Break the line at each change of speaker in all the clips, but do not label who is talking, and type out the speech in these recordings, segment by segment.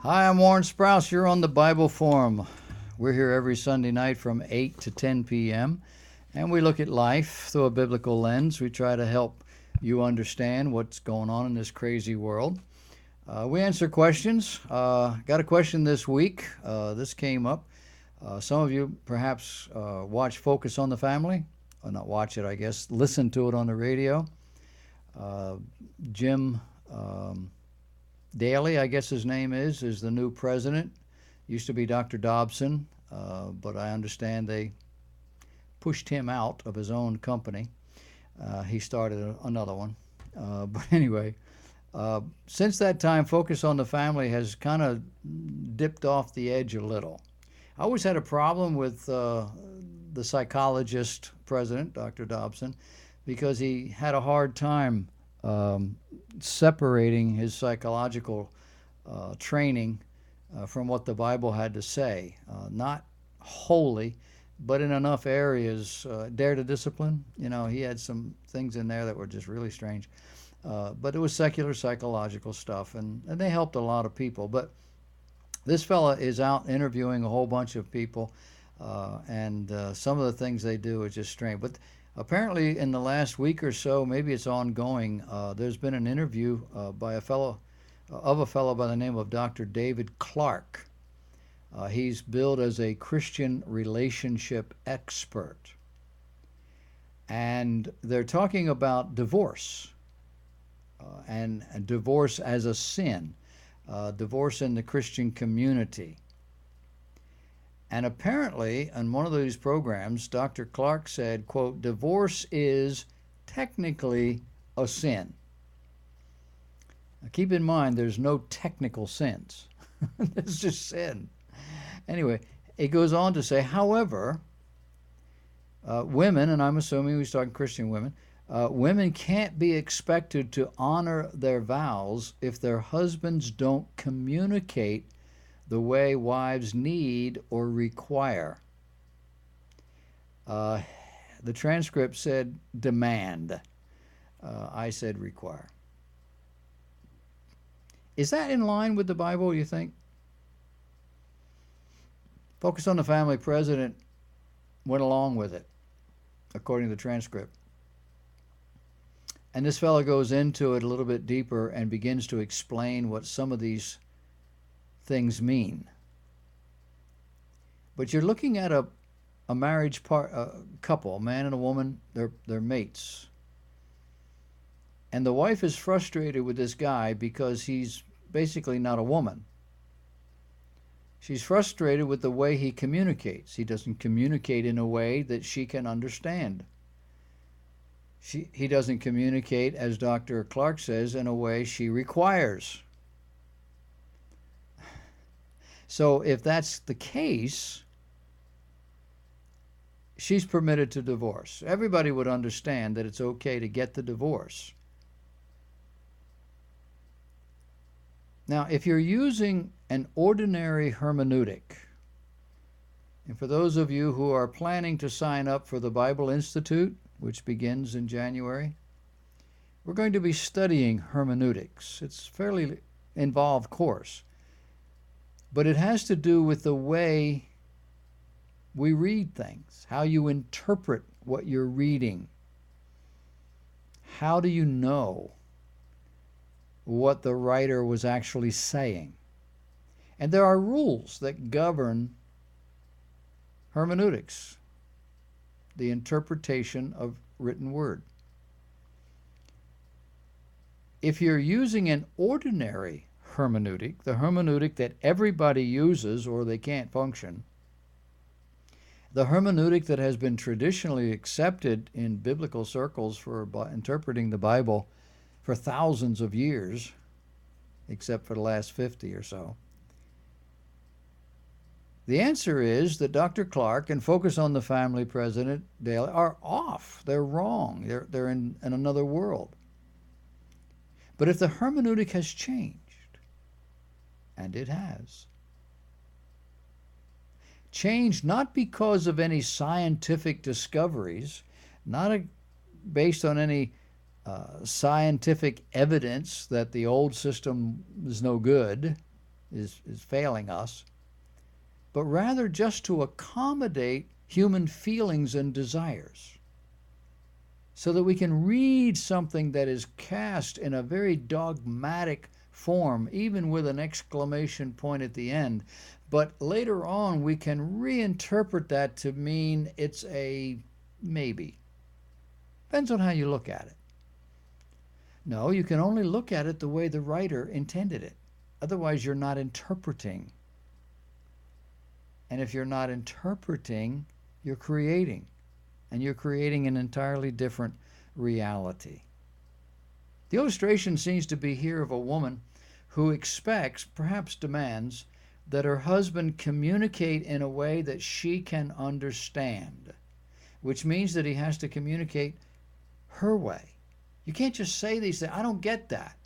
Hi, I'm Warren Sprouse. You're on the Bible Forum. We're here every Sunday night from 8 to 10 p.m. and we look at life through a biblical lens. We try to help you understand what's going on in this crazy world. We answer questions. Got a question this week. This came up. Some of you perhaps watch Focus on the Family. Or not watch it, I guess. Listen to it on the radio. Jim Daly, I guess his name is the new president. Used to be Dr. Dobson, but I understand they pushed him out of his own company. He started another one. But anyway, since that time, Focus on the Family has kind of dipped off the edge a little. I always had a problem with the psychologist president, Dr. Dobson, because he had a hard time separating his psychological training from what the Bible had to say. Not wholly, but in enough areas. Dare to Discipline, he had some things in there that were just really strange. But it was secular psychological stuff, and they helped a lot of people. But this fella is out interviewing a whole bunch of people, and some of the things they do is just strange. But apparently, in the last week or so, maybe it's ongoing, there's been an interview by a fellow by the name of Dr. David Clark. He's billed as a Christian relationship expert. And they're talking about divorce, and divorce as a sin, divorce in the Christian community. And apparently, in one of these programs, Dr. Clark said, quote, divorce is technically a sin. Now, keep in mind, there's no technical sins. It's just sin. Anyway, it goes on to say, however, women, and I'm assuming he's talking Christian women, women can't be expected to honor their vows if their husbands don't communicate the way wives need or require. The transcript said demand. I said require. Is that in line with the Bible, you think? Focus on the Family president went along with it, according to the transcript. And this fellow goes into it a little bit deeper and begins to explain what some of these things mean. But you're looking at a marriage couple, a man and a woman, they're mates. And the wife is frustrated with this guy because he's basically not a woman. She's frustrated with the way he communicates. He doesn't communicate in a way that she can understand. He doesn't communicate, as Dr. Clark says, in a way she requires. So if that's the case, she's permitted to divorce. Everybody would understand that it's okay to get the divorce. Now, if you're using an ordinary hermeneutic, and for those of you who are planning to sign up for the Bible Institute, which begins in January, we're going to be studying hermeneutics. It's a fairly involved course, but it has to do with the way we read things, how you interpret what you're reading. How do you know what the writer was actually saying? And there are rules that govern hermeneutics, the interpretation of written word. If you're using an ordinary hermeneutic, the hermeneutic that everybody uses or they can't function, the hermeneutic that has been traditionally accepted in biblical circles for interpreting the Bible for thousands of years, except for the last 50 or so, the answer is that Dr. Clark and Focus on the Family president Daly are off. They're wrong. They're in another world. But if the hermeneutic has changed, and it has, changed not because of any scientific discoveries, not based on any scientific evidence that the old system is no good, is failing us, but rather just to accommodate human feelings and desires, so that we can read something that is cast in a very dogmatic form, even with an exclamation point at the end. But later on, we can reinterpret that to mean it's a maybe. Depends on how you look at it. No, you can only look at it the way the writer intended it. Otherwise, you're not interpreting. And if you're not interpreting, you're creating. And you're creating an entirely different reality. The illustration seems to be here of a woman who expects, perhaps demands, that her husband communicate in a way that she can understand, which means that he has to communicate her way. You can't just say these things. I don't get that.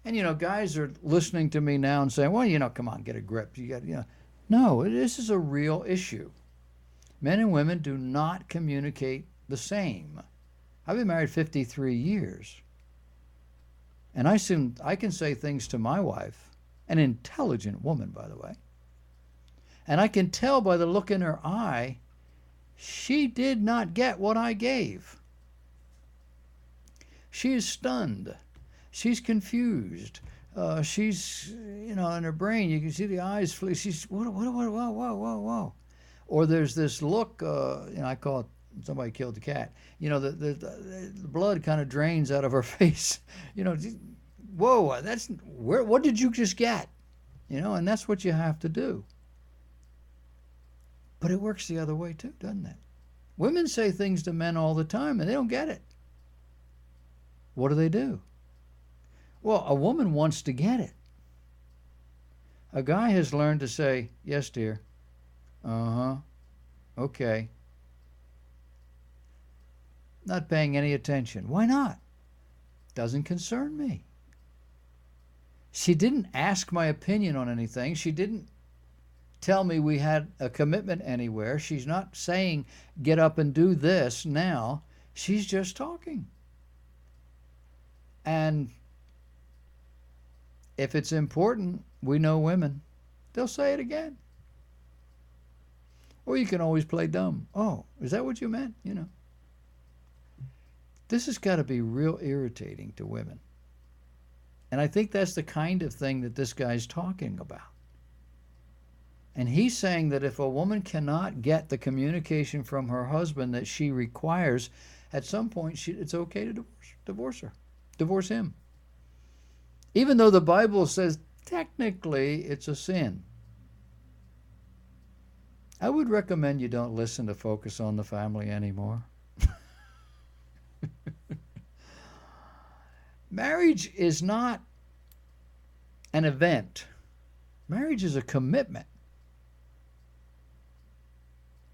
And, guys are listening to me now and saying, well, come on, get a grip. You got, No, this is a real issue. Men and women do not communicate the same. I've been married 53 years. And I can say things to my wife, an intelligent woman, by the way, and I can tell by the look in her eye, she did not get what I gave. She is stunned. She's confused. She's, in her brain, you can see the eyes flee. She's, whoa. Or there's this look, I call it, somebody killed the cat. The blood kind of drains out of her face. Whoa, what did you just get? And that's what you have to do. But it works the other way too, doesn't it? Women say things to men all the time and they don't get it. What do? Well, a woman wants to get it. A guy has learned to say, yes, dear. Uh-huh. Okay. Not paying any attention. Why not? Doesn't concern me. She didn't ask my opinion on anything. She didn't tell me we had a commitment anywhere. She's not saying, get up and do this now. She's just talking. And if it's important, we know women, they'll say it again. Or you can always play dumb. Oh, is that what you meant? This has got to be real irritating to women. And I think that's the kind of thing that this guy's talking about. And he's saying that if a woman cannot get the communication from her husband that she requires, at some point it's okay to divorce him. Even though the Bible says technically it's a sin. I would recommend you don't listen to Focus on the Family anymore. Marriage is not an event. Marriage is a commitment.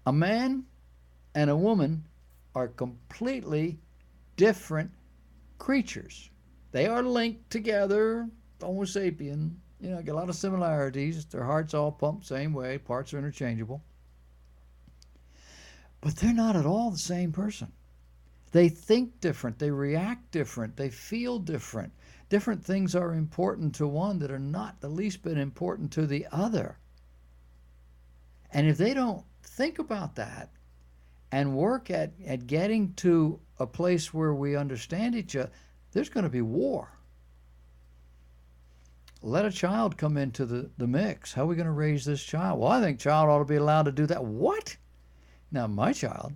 A man and a woman are completely different creatures. They are linked together, Homo sapien, get a lot of similarities. Their hearts all pump the same way, parts are interchangeable. But they're not at all the same person. They think different, they react different, they feel different. Different things are important to one that are not the least bit important to the other. And if they don't think about that and work at getting to a place where we understand each other, there's going to be war. Let a child come into the mix. How are we going to raise this child? Well, I think child ought to be allowed to do that. What? Now, my child,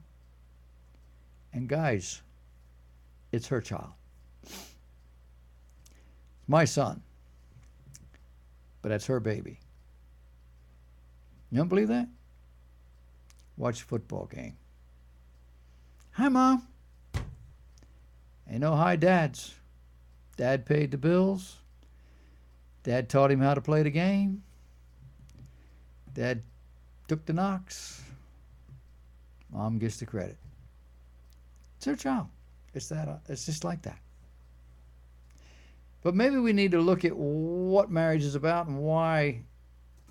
and guys, it's her child. My son, but that's her baby. You don't believe that? Watch a football game. Hi, Mom. Ain't no hi, dads. Dad paid the bills. Dad taught him how to play the game. Dad took the knocks. Mom gets the credit. It's her child. It's just like that. But maybe we need to look at what marriage is about and why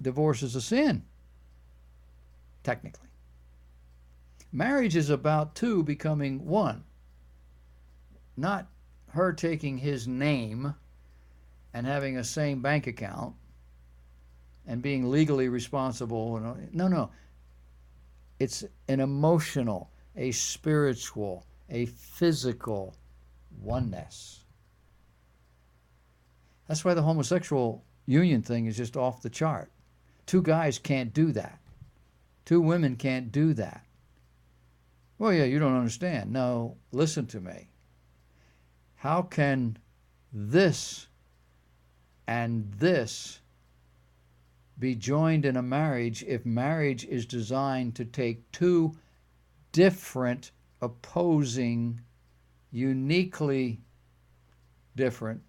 divorce is a sin, technically. Marriage is about two becoming one, not her taking his name and having a same bank account and being legally responsible. No, no. It's an emotional, a spiritual, a physical oneness. That's why the homosexual union thing is just off the chart. Two guys can't do that. Two women can't do that. Well, yeah, you don't understand. No, listen to me. How can this and this be joined in a marriage if marriage is designed to take two different, opposing, uniquely different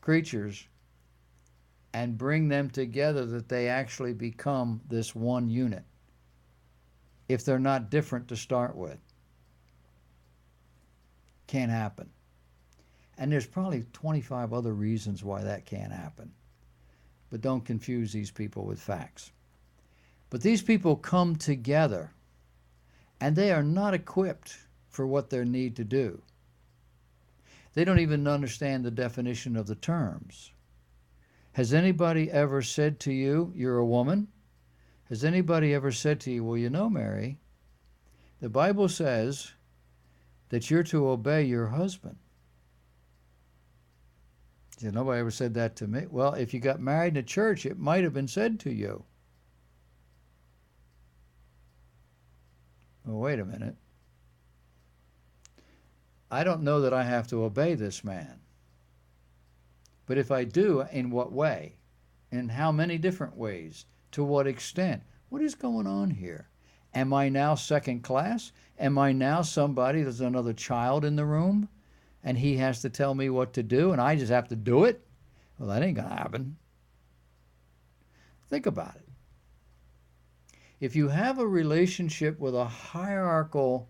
creatures and bring them together that they actually become this one unit if they're not different to start with? Can't happen. And there's probably 25 other reasons why that can't happen. But don't confuse these people with facts. But these people come together and they are not equipped for what they need to do. They don't even understand the definition of the terms. Has anybody ever said to you, you're a woman? Has anybody ever said to you, well, you know, Mary, the Bible says that you're to obey your husband? Yeah, nobody ever said that to me. Well, if you got married in a church, it might have been said to you. Well, wait a minute. I don't know that I have to obey this man. But if I do, in what way? In how many different ways? To what extent? What is going on here? Am I now second class? Am I now somebody, there's another child in the room, and he has to tell me what to do, and I just have to do it? Well, that ain't going to happen. Think about it. If you have a relationship with a hierarchical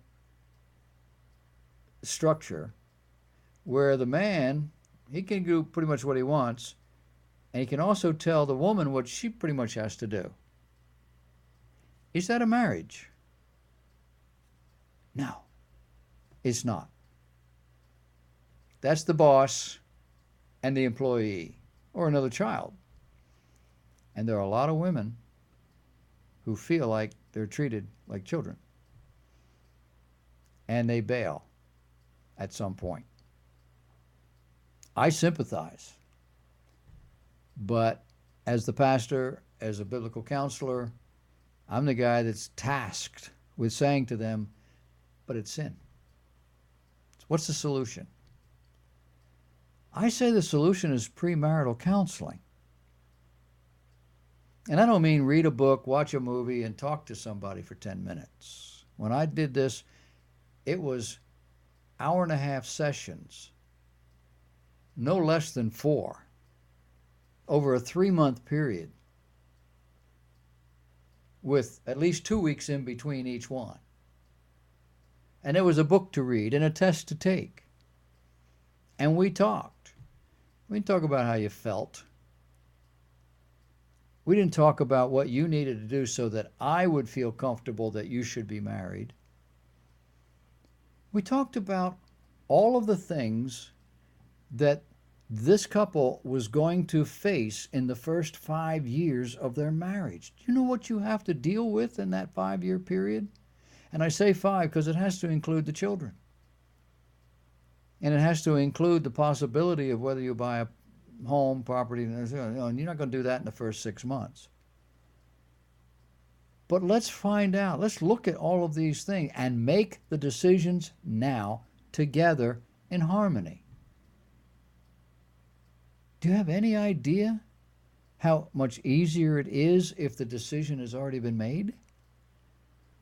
structure where the man, he can do pretty much what he wants, and he can also tell the woman what she pretty much has to do, is that a marriage? No, it's not. That's the boss and the employee, or another child. And there are a lot of women who feel like they're treated like children. And they bail at some point. I sympathize. But as the pastor, as a biblical counselor, I'm the guy that's tasked with saying to them, but it's sin. What's the solution? I say the solution is premarital counseling. And I don't mean read a book, watch a movie, and talk to somebody for 10 minutes. When I did this, it was 1.5 hour sessions, no less than 4, over a 3-month period, with at least 2 weeks in between each one. And there was a book to read and a test to take. And we talked. We didn't talk about how you felt. We didn't talk about what you needed to do so that I would feel comfortable that you should be married. We talked about all of the things that this couple was going to face in the first 5 years of their marriage. Do you know what you have to deal with in that 5-year period? And I say 5 because it has to include the children. And it has to include the possibility of whether you buy a home, property, and you're not going to do that in the first 6 months. But let's find out. Let's look at all of these things and make the decisions now together in harmony. Do you have any idea how much easier it is if the decision has already been made?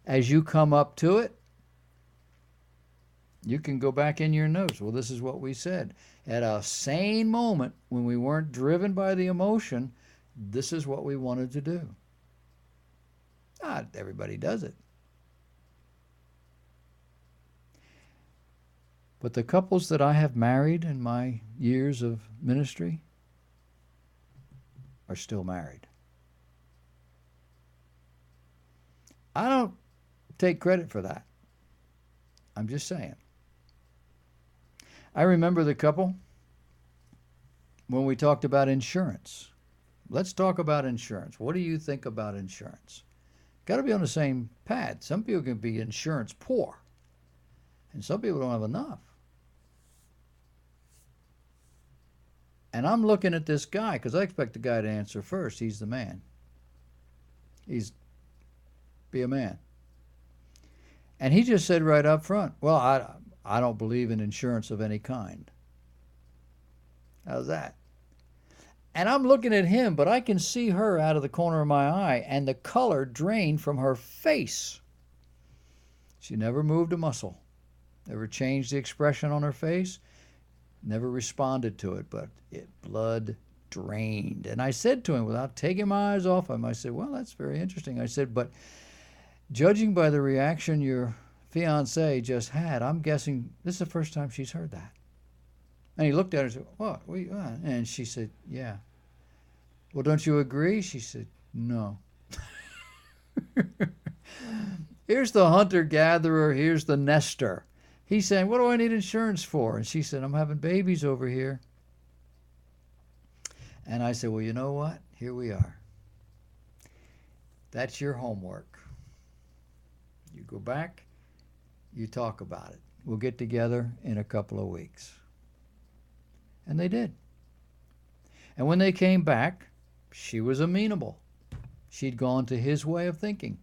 As you come up to it, you can go back in your notes. Well, this is what we said. At a sane moment, when we weren't driven by the emotion, this is what we wanted to do. Not everybody does it. But the couples that I have married in my years of ministry are still married. I don't take credit for that. I'm just saying. I remember the couple when we talked about insurance. Let's talk about insurance. What do you think about insurance? Got to be on the same pad. Some people can be insurance poor, and some people don't have enough. And I'm looking at this guy because I expect the guy to answer first. He's the man. He's be a man. And he just said right up front, well, I don't believe in insurance of any kind. How's that? And I'm looking at him, but I can see her out of the corner of my eye, and the color drained from her face. She never moved a muscle, never changed the expression on her face, never responded to it, but blood drained. And I said to him, without taking my eyes off him, I said, well, that's very interesting. I said, but judging by the reaction your fiancée just had, I'm guessing this is the first time she's heard that. And he looked at her and said, what? And she said, yeah. Well, don't you agree? She said, no. Here's the hunter-gatherer. Here's the nester. He's saying, what do I need insurance for? And she said, I'm having babies over here. And I said, well, you know what? Here we are. That's your homework. You go back, you talk about it. We'll get together in a couple of weeks. And they did. And when they came back, she was amenable. She'd gone to his way of thinking.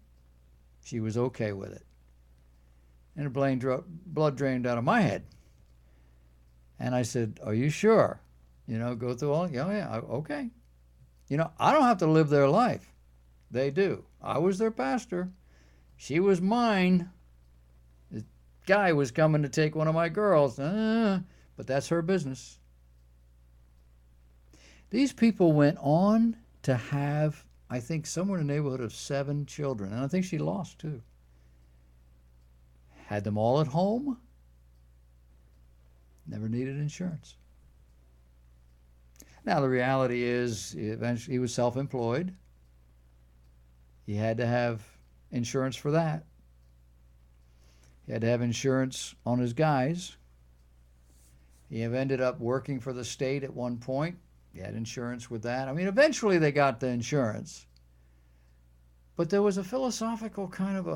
She was okay with it. And the blood drained out of my head. And I said, are you sure? Go through all, yeah, okay. I don't have to live their life. They do. I was their pastor. She was mine. The guy was coming to take one of my girls. But that's her business. These people went on to have, I think, somewhere in the neighborhood of 7 children. And I think she lost 2. Had them all at home. Never needed insurance. Now, the reality is, eventually he was self-employed. He had to have insurance for that. He had to have insurance on his guys. He ended up working for the state at one point. He had insurance with that. I mean, eventually they got the insurance. But there was a philosophical kind of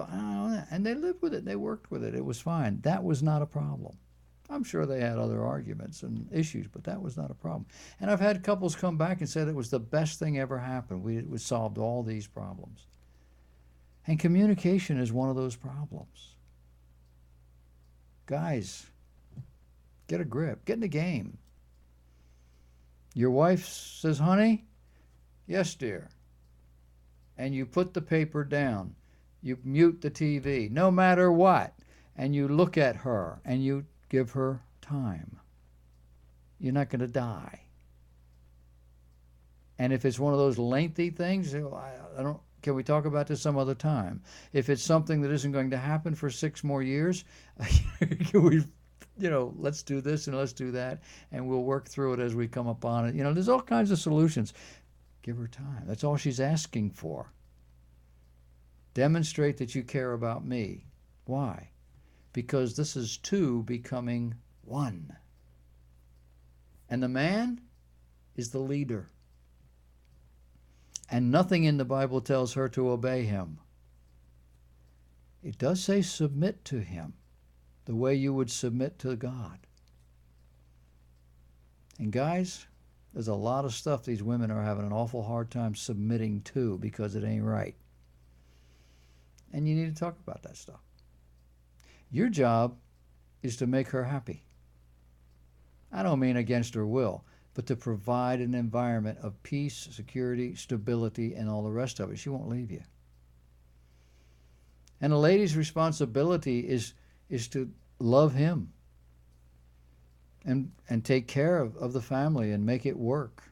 and they lived with it. They worked with it. It was fine. That was not a problem. I'm sure they had other arguments and issues, but that was not a problem. And I've had couples come back and said it was the best thing ever happened. We solved all these problems. And communication is one of those problems. Guys, get a grip. Get in the game. Your wife says, honey, yes, dear. And you put the paper down. You mute the TV, no matter what. And you look at her and you give her time. You're not going to die. And if it's one of those lengthy things, can we talk about this some other time? If it's something that isn't going to happen for 6 more years, can we, let's do this and let's do that, and we'll work through it as we come upon it. There's all kinds of solutions. Give her time. That's all she's asking for. Demonstrate that you care about me. Why? Because this is 2 becoming 1. And the man is the leader. And nothing in the Bible tells her to obey him. It does say submit to him the way you would submit to God. And guys, there's a lot of stuff these women are having an awful hard time submitting to because it ain't right. And you need to talk about that stuff. Your job is to make her happy. I don't mean against her will, but to provide an environment of peace, security, stability, and all the rest of it. She won't leave you. And a lady's responsibility is to love him and take care of the family and make it work.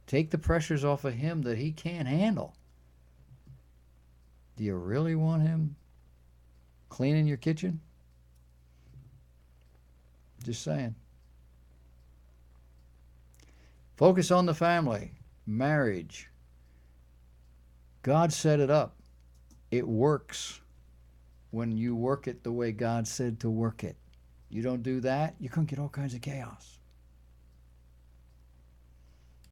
Take the pressures off of him that he can't handle. Do you really want him cleaning your kitchen? Just saying. Focus on the family, marriage. God set it up. It works when you work it the way God said to work it. You don't do that, you're going to get all kinds of chaos.